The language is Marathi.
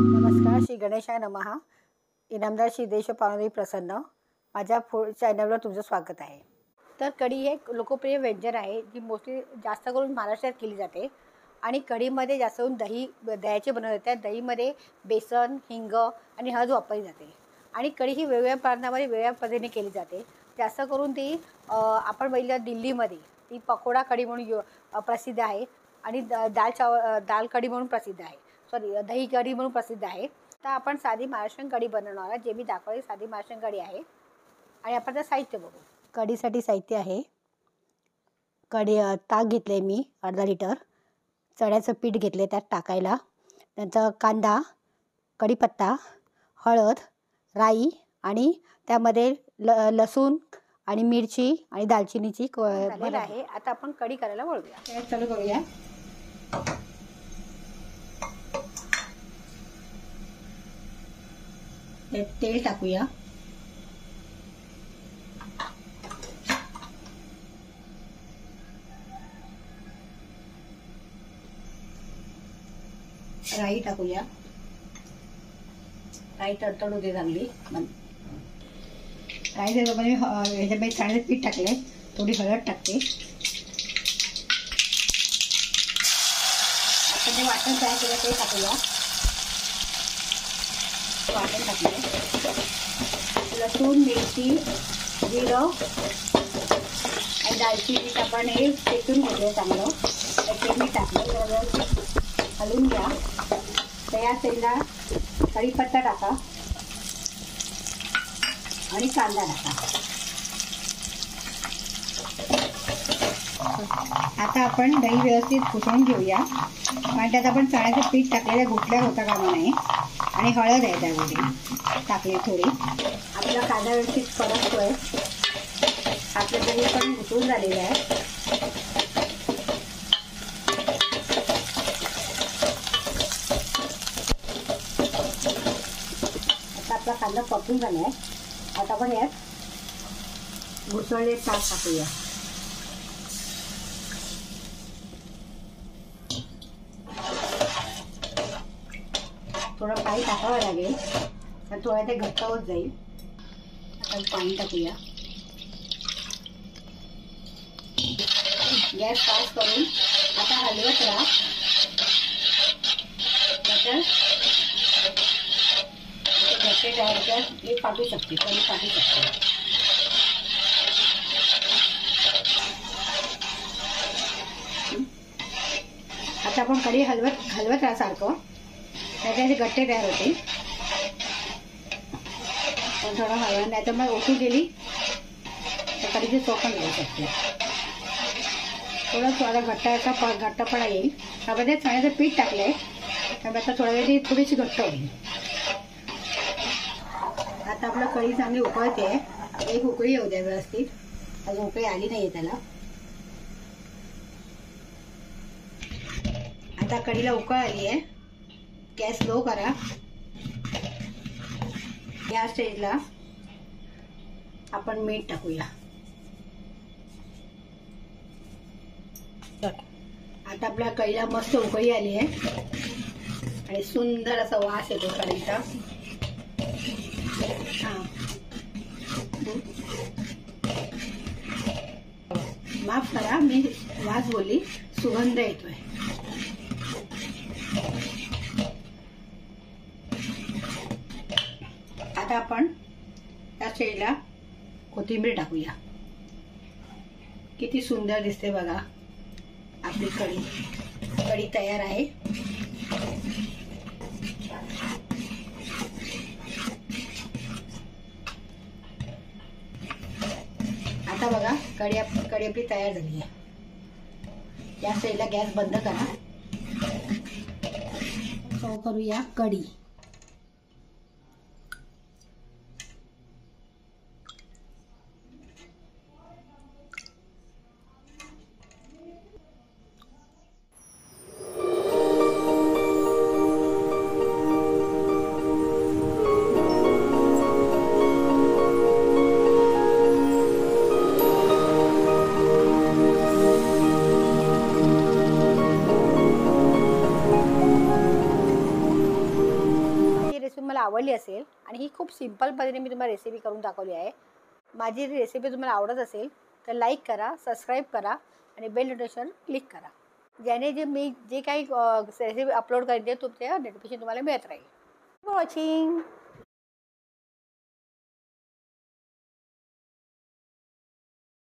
नमस्कार, श्री गणेशाय नमः. इनामदार श्री देश पावनदेवी प्रसन्न. माझ्या चॅनलवर तुमचं स्वागत आहे. तर कढी हे लोकप्रिय व्यंजन आहे जी मोस्टली जास्त करून महाराष्ट्रात केली जाते. आणि कढीमध्ये जास्त करून दह्याचे बनवले जाते. दहीमध्ये बेसन, हिंग आणि हळद वापरली जाते. आणि कढी ही वेगवेगळ्या प्रांतामध्ये वेगवेगळ्या पद्धतीने केली जाते. जास्त करून ती आपण बघितलं दिल्लीमध्ये ती पकोडा कढी म्हणून प्रसिद्ध आहे. आणि दाल कढी म्हणून प्रसिद्ध आहे. दही कढी म्हणून प्रसिद्ध आहे. तर आपण साधी महाराष्ट्रीयन कढी बनवणार आहे. जे मी दाखवली साधी महाराष्ट्रीयन कढी आहे. आणि आपण त्याचं साहित्य बघू. कढीसाठी साहित्य आहे ताक घेतले मी अर्धा लिटर. चण्याचं पीठ घेतले त्यात टाकायला. नंतर कांदा, कढीपत्ता, हळद, राई आणि त्यामध्ये लसूण आणि मिरची आणि दालचिनीची झालेलं आहे. आता आपण कढी करायला वळूया. चालू करूया. तेल टाकूया. राई टाकूया. राई तडतडू दे चांगली. राई त्याच्यामध्ये ह्याच्यामध्ये चण्याचं पीठ टाकले. थोडी हळद टाकते. आपण जे वाटण तयार केलं ते टाकूया. वाटण टाकले. लसूण, मिरची, जिरं आणि दालचिनी आपण हे शेकून घेतलं चांगलं. ते मी टाकलं. हलवून घ्या. तयार तेलला कढीपत्ता टाका आणि कांदा टाका. आता आपण दही व्यवस्थित घुसळून घेऊया. आणि त्यात आपण चण्याचं पीठ टाकलेलं घुटल्या होता कामा नये. आणि हळद आहे त्यामध्ये टाकली थोडी. आपला कांदा व्यवस्थित परततोय. आपलं दही पण घुसळून झालेलं आहे. आता आपला कांदा परतून झाला आहे. आता आपण यात घुसळले ताक टाकूया. थोडं पाणी टाकावं लागेल. तर थोडं ते घट्ट होत जाईल. आता पाणी टाकूया. गॅस फास्ट करून आता हलवत राहा. नंतर घट्टे तयार कर. हे फाटू शकते. कधी फाटू शकते. आता आपण कढी हलवत राहा सारखं. त्याचे गट्टे तयार होते. पण थोडं हलवून नाही तर मग ओटी गेली तर कढीची चव पण घेऊ शकते. थोडा घट्टपणा येईल. त्यामध्ये चण्याचं पीठ टाकलंय त्यामुळे आता थोड्या वेळी थोडीशी घट्ट होईल. आता आपलं कढी चांगली उकळते. एक उकळी येऊ द्या व्यवस्थित. अजून उकळी आली नाहीये त्याला. आता कढीला उकळ आली आहे. गॅस लो करा. या स्टेजला आपण मीठ टाकूया. आता आपल्या कढीला मस्त उकळी आली आहे. आणि सुंदर असा वास येतो कढीचा. माफ करा मी वास बोलली. सुगंध येतोय. आता आपण त्या स्टेजला कोथिंबीर टाकूया. किती सुंदर दिसते बघा. आपली कढी तयार आहे. आता बघा कढी आपली तयार झाली आहे. या स्टेजला गॅस बंद करा. सर्व करूया कढी. तुम्हाला आवडली असेल आणि ही खूप सिंपल पद्धतीने मी तुम्हाला रेसिपी करून दाखवली आहे. माझी रेसिपी तुम्हाला आवडत असेल तर लाईक करा, सबस्क्राईब करा आणि बेल नोटिफिकेशन क्लिक करा, ज्याने मी जे काही रेसिपी अपलोड करेन ते तुमच्या नोटिफिकेशन तुम्हाला मिळत राहील. वॉचिंग.